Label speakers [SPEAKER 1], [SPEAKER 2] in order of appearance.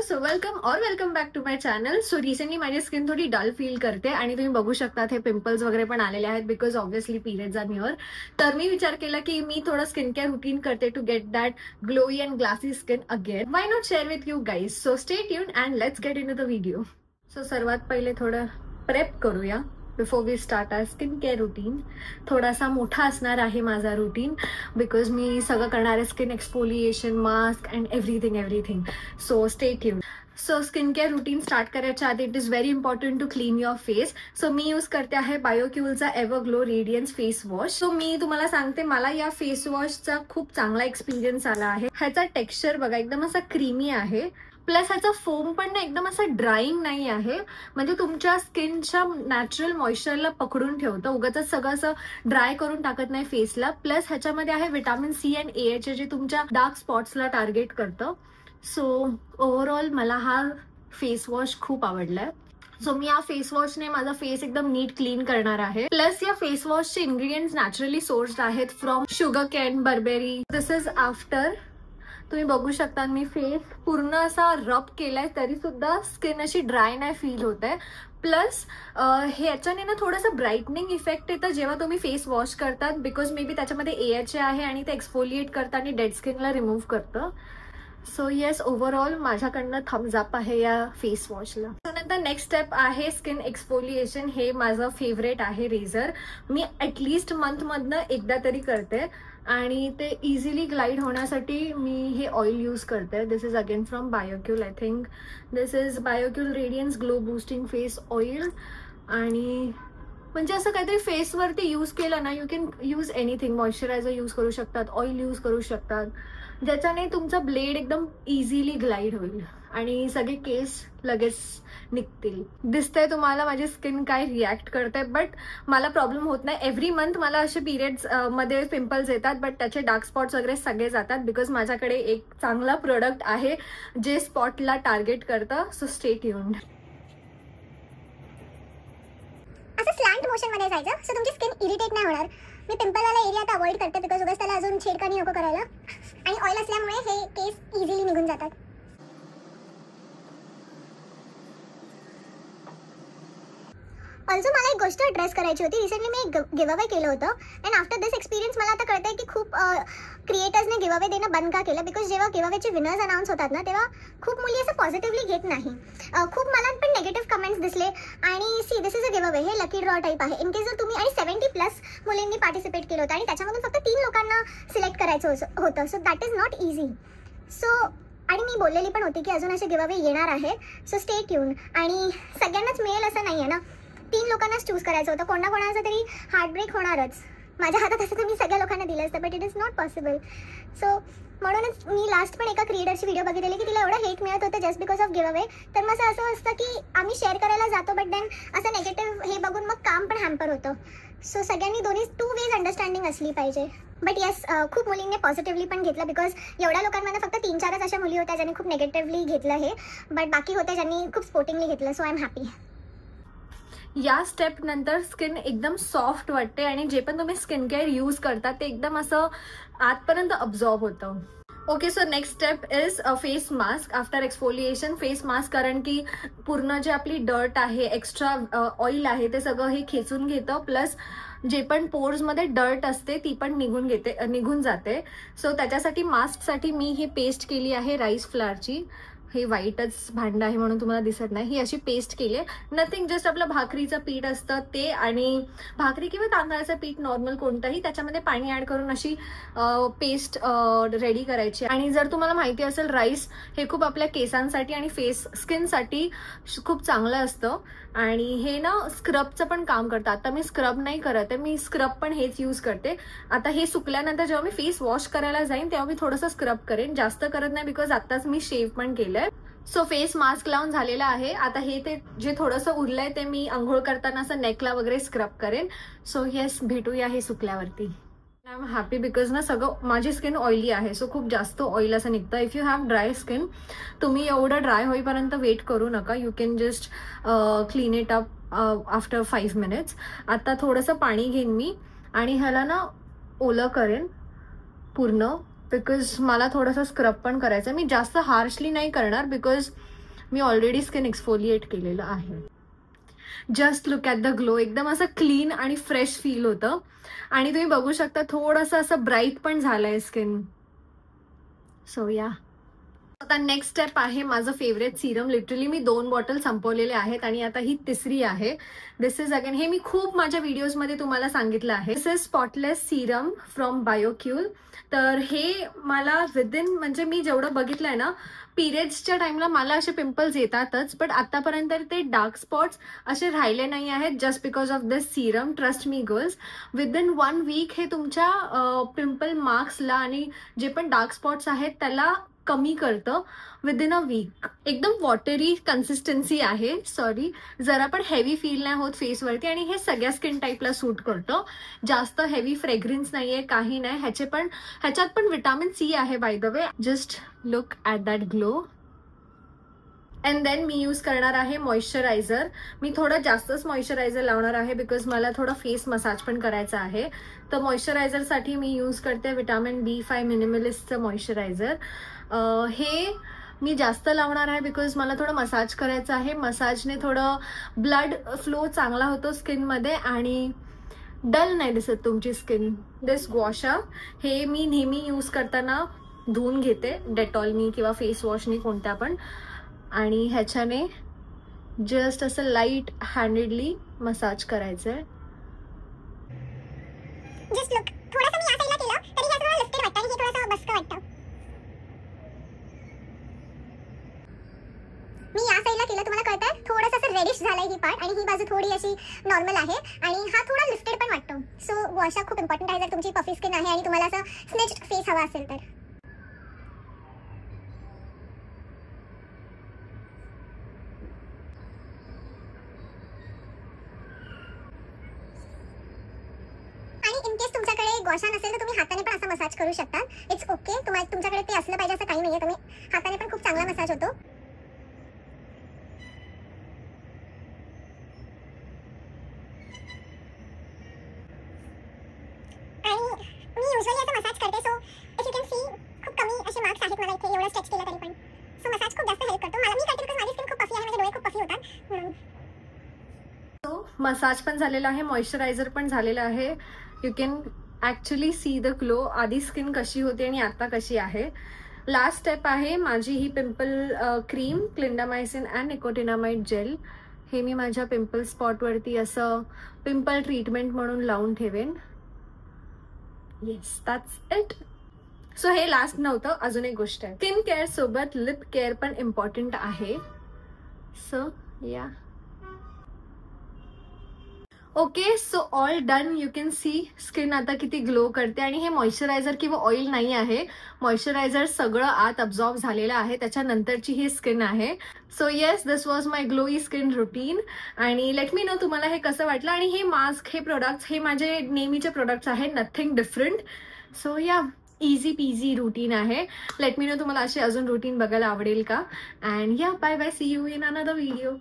[SPEAKER 1] So welcome back to my channel. So recently माझी skin थोडी dull feel करते आणि तुम्ही बघू शकता हे पिंपल्स वगैरे पण आलेले आहेत because obviously periods are near. तर मी विचार केला की मी थोडं स्किन केअर रुटीन करते to get that glowy and glassy skin again. Why not share with you guys. So stay tune and let's get into the video. So सर्वात पहिले थोडं प्रेप करूया before we start our skin care routine. थोडासा मोठा असणार आहे माझा routine because मी सगळं करणार आहे skin exfoliation, mask and everything. So stay tune. So skin care routine start करायच्या आधी it is very important to clean your face. So मी यूज करते आहे बायोक्युलचा Everglow radiance face wash. So मी तुम्हाला सांगते मला या फेस वॉशचा खूप चांगला एक्सपिरियन्स आला आहे. ह्याचा टेक्स्चर बघा एकदम असा क्रीमी आहे. प्लस ह्याचा फोम पण ना एकदम असं ड्राईंग नाही आहे, म्हणजे तुमच्या स्किनच्या नॅचरल मॉइश्चरला पकडून ठेवतं, उगाच सगळं असं ड्राय करून टाकत नाही फेसला. प्लस ह्याच्यामध्ये आहे विटामिन सी अँड AH जे तुमच्या डार्क स्पॉट्सला टार्गेट करतं. सो ओव्हरऑल मला हा फेस वॉश खूप आवडलाय. सो मी या फेस वॉशने माझा फेस एकदम नीट क्लीन करणार आहे. प्लस या फेस वॉशचे इन्ग्रेडियंट्स नॅचरली सोर्स्ड आहेत from sugar can, barberi. This is after. तुम्ही बघू शकता मी फेस पूर्ण असा रब केलाय तरी सुद्धा स्किन अशी ड्राय नाही फील होत आहे. प्लस ह्याच्याने ना थोडंसं ब्राईटनिंग इफेक्ट येतं जेव्हा तुम्ही फेस वॉश करतात बिकॉज मे बी त्याच्यामध्ये AH आहे आणि ते एक्सफोलिएट करतं आणि डेड स्किनला रिमूव्ह करतं. सो येस, ओव्हरऑल माझ्याकडनं थम्स अप आहे या फेस वॉशला. नंतर नेक्स्ट स्टेप आहे स्किन एक्सफोलिएशन. हे माझं फेवरेट आहे रेझर. मी ॲटलिस्ट मंथमधनं एकदा तरी करते आणि ते इझिली ग्लाईड होण्यासाठी मी हे ऑइल यूज करते. This is again from Biocule. I think this is Biocule radiance glow boosting face oil. आणि म्हणजे असं काहीतरी फेसवरती यूज केलं ना, you can use anything. Moisturizer use करू शकतात, ऑइल यूज करू शकतात, ज्याच्याने तुमचा ब्लेड एकदम इझिली ग्लाईड होईल आणि सगळे केस लगेच निघतील. दिसतंय तुम्हाला माझी स्किन काय रिॲक्ट करते, बट मला प्रॉब्लेम होत नाही. एव्हरी मंथ मला असे पिरियड्स मध्ये पिंपल्स येतात बट त्याचे डार्क स्पॉट्स वगैरे सगळे जातात बिकॉज माझ्याकडे एक चांगला प्रोडक्ट आहे जे स्पॉटला टार्गेट करतं. So stay tuned.
[SPEAKER 2] असं स्लॅंट मोशन मध्ये जायचं सो तुमची स्किन इरिटेट नाही होणार. मी पिंपलवाला एरिया आता अवॉइड करते बिकॉज उगाच त्याला अजून छेडखानी नको करायला आणि ऑइल असल्यामुळे हे केस इझिली निघून जातात. ऑल्सो मला एक गोष्ट ॲड्रेस करायची होती. रिसेंटली मी एक गिव्ह अवे केलं होतं अँड आफ्टर दिस एक्सपिरियन्स मला आता कळतंय की खूप क्रिएटर्सने गिव्ह अवे देणं बंद का केलं बिकॉज जेव्हा गिव्ह अवेचे विनर्स अनाऊन्स होतात ना तेव्हा खूप मुली असं पॉझिटिव्हली घेत नाही. खूप मला पण नेगेटिव्ह कमेंट्स दिसले आणि see this is a give away. हे लकी ड्रॉ टाईप आहे. इन केस जर तुम्ही आणि 70+ मुलींनी पार्टिसिपेट केलं होतं आणि त्याच्यामधून फक्त 3 लोकांना सिलेक्ट करायचं होतं. So that is not easy. So आणि मी बोललेली पण होती की अजून असे गिव्ह अवे येणार आहे. So stay tune. आणि सगळ्यांनाच मिळेल असं नाही आहे ना, 3 लोकांनाच चूज करायचं होतं. कोणाकोणाचं तरी हार्टब्रेक होणारच. माझ्या हातात असं तर मी सगळ्या लोकांना दिलं असतं but it is not possible. So म्हणूनच मी लास्ट पण एका क्रिएटरची व्हिडिओ बघितलेली की तिला एवढं हेट मिळत होतं just because of give away. तर मग असं असतं की आम्ही शेअर करायला जातो बट देन असं नेगेटिव्ह हे बघून मग काम पण हॅम्पर होतं. सो सगळ्यांनी दोन्ही 2 वेज अंडरस्टँडिंग असली पाहिजे. बट येस, खूप मुलींनी पॉझिटिव्हली पण घेतलं बिकॉज एवढ्या लोकांमध्ये फक्त 3-4च अशा मुली होत्या ज्यांनी खूप नेगेटिव्हली घेतलं हे, बट बाकी होत्या ज्यांनी खूप स्पोर्टिंगली घेतलं. So I am happy.
[SPEAKER 1] या स्टेप नंतर स्किन एकदम सॉफ्ट वाटते आणि जे पण तुम्ही स्किन केअर यूज करता ते एकदम असं आतपर्यंत अब्झॉर्ब होतं. Okay, so next step is face mask after exfoliation. Face mask कारण की पूर्ण जे आपली डर्ट आहे, एक्स्ट्रा ऑइल आहे ते सगळं हे खेचून घेतं. प्लस जे पण पोर्समध्ये डर्ट असते ती पण निघून जाते. सो त्याच्यासाठी मास्कसाठी मी ही पेस्ट केली आहे राईस फ्लावरची. हे व्हाईटच भांडं आहे म्हणून तुम्हाला दिसत नाही. ही अशी पेस्ट केली आहे. नथिंग, जस्ट आपलं भाकरीचं पीठ असतं ते आणि भाकरी किंवा तांदळाचं पीठ नॉर्मल कोणतंही, त्याच्यामध्ये पाणी ॲड करून अशी पेस्ट रेडी करायची. आणि जर तुम्हाला माहिती असेल राईस हे खूप आपल्या केसांसाठी आणि स्किनसाठी खूप चांगलं असतं आणि हे ना स्क्रबचं पण काम करतं. आता मी स्क्रब नाही करत आहे, मी स्क्रब पण हेच यूज करते. आता हे सुकल्यानंतर जेव्हा मी फेस वॉश करायला जाईन तेव्हा मी थोडंसं स्क्रब करेन, जास्त करत नाही बिकॉज आत्ताच मी शेव पण केलंय. सो फेस मास्क लावून झालेला आहे. आता हे ते जे थोडंसं उरलंय ते मी आंघोळ करताना असं नेकला वगैरे स्क्रब करेन. सो येस, भेटूया हे सुकल्यावरती. आय एम हॅपी बिकॉज ना सगळं माझी स्किन ऑइली आहे सो खूप जास्त ऑइल असं निघतं. If you have dry skin तुम्ही एवढं ड्राय होईपर्यंत वेट करू नका. You can just clean it up after 5 minutes. आता थोडंसं पाणी घेईन मी आणि ह्याला ना ओलं करेन पूर्ण बिकॉज मला थोडासा स्क्रब पण करायचा आहे. मी जास्त हार्शली नाही करणार because me already skin exfoliate केलेलं आहे. Just look at the glow. एकदम असं क्लीन आणि फ्रेश फील होतं आणि तुम्ही बघू शकता थोडंसं असं ब्राईट पण झालंय स्किन. सो या. आता नेक्स्ट स्टेप आहे माझं फेवरेट सिरम. लिटरली मी 2 बॉटल संपवलेले आहेत आणि आता ही तिसरी आहे. दिस इज अगेन, हे मी खूप माझ्या व्हिडिओजमध्ये तुम्हाला सांगितलं आहे. दिस इज स्पॉटलेस सिरम फ्रॉम बायोक्यूल. तर हे मला विदिन, म्हणजे मी जेवढं बघितलंय ना, पिरियड्सच्या टाइमला मला असे पिंपल्स येतातच, बट आतापर्यंत ते डार्क स्पॉट्स असे राहिले नाही आहेत just because of this serum. Trust me girls, within 1 week हे तुमच्या पिंपल मार्क्सला आणि जे पण डार्क स्पॉट्स आहेत त्याला कमी करतं विदिन अ वीक. एकदम वॉटरी कन्सिस्टन्सी आहे. सॉरी, जरा पण हेवी फील नाही होत फेसवरती आणि हे सगळ्या स्किन टाईपला सूट करतं. जास्त हेवी फ्रेग्रन्स नाही आहे, काही नाही. ह्याच्यात पण विटामिन सी आहे by the way. Just look at that glow. And than me use करणार आहे मॉइश्चरायझर. मी थोडं जास्तच मॉइश्चरायझर लावणार आहे बिकॉज मला थोडा फेस मसाज पण करायचा आहे. तर मॉइश्चरायझरसाठी मी यूज करते विटामिन B5 मिनिमलिस्टचं मॉइश्चरायझर. हे मी जास्त लावणार आहे बिकॉज मला थोडं मसाज करायचं आहे. मसाजने थोडं ब्लड फ्लो चांगला होतो स्किनमध्ये आणि डल नाही दिसत तुमची स्किन. दिस ग्वाशा हे मी नेहमी यूज करताना धुवून घेते डेटॉलनी किंवा फेस वॉशनी कोणत्या पण, आणि ह्याच्याने जस्ट असं लाईट हँडेडली मसाज करायचं आहे.
[SPEAKER 2] Just look. थोडंसं मी या साईडला केलं तरी हे थोडं लिफ्टेड वाटतं आणि हे थोडंसं बसकं वाटतं. मी या साईडला केलं, तुम्हाला कळतंय थोडंसं असं रेडिश झालंय ही पार्ट आणि ही बाजू थोडी अशी नॉर्मल आहे आणि हा थोडा लिफ्टेड पण वाटतो. सो वॉशा खूप इम्पॉर्टंट आहे जर तुमची पफी स्किन आहे आणि तुम्हाला असं स्नेच्ड फेस हवा असेल तर. इनकेस तुमच्याकडे ग्वाशा नसेल तर तुम्ही हाताने पण असा मसाज करू शकता. It's okay. तुमच्याकडे ते असलं पाहिजे असं काही नाहीये. तुम्ही हाताने पण खूप चांगला मसाज होतो. आणि मी युजुअली असं मसाज करते. So if you can see खूप कमी असे मार्क्स आहेत मला इथे एवढं स्ट्रेच केलं तरी पण. सो मसाज खूप जास्त हेल्प करतो. मी करते बिकॉज माझी स्किन खूप पफी आहे, माझे डोळे खूप पफी होतात म्हणून.
[SPEAKER 1] मसाज पण झालेला आहे, मॉइश्चरायझर पण झालेलं आहे. You can actually see the glow. आधी स्किन कशी होती आणि आता कशी आहे. लास्ट स्टेप आहे माझी ही pimple cream, clindamycin and nicotinamide gel. हे मी माझ्या पिंपल स्पॉटवरती असं पिंपल ट्रीटमेंट म्हणून लावून ठेवेन. Yes, that's it. सो हे लास्ट नव्हतं, अजून एक गोष्ट आहे. स्किन केअर सोबत लिप केअर पण इम्पॉर्टंट आहे. सो या. Okay, so all done. You can see skin आता किती ग्लो करते आणि हे मॉइश्चरायझर किंवा ऑइल नाही आहे. मॉइश्चरायझर सगळं आत अब्झॉर्ब झालेलं आहे, त्याच्यानंतरची ही स्किन आहे. So yes, this was my glowy skin routine आणि लेट मी नो तुम्हाला हे कसं वाटलं. आणि हे मास्क, हे प्रोडक्ट्स, हे माझे नेहमीचे प्रोडक्ट्स आहेत, nothing different. So yeah, easy peasy routine आहे. लेट मी नो तुम्हाला असे अजून रुटीन बघायला आवडेल का. And yeah, bye bye, see you in another video.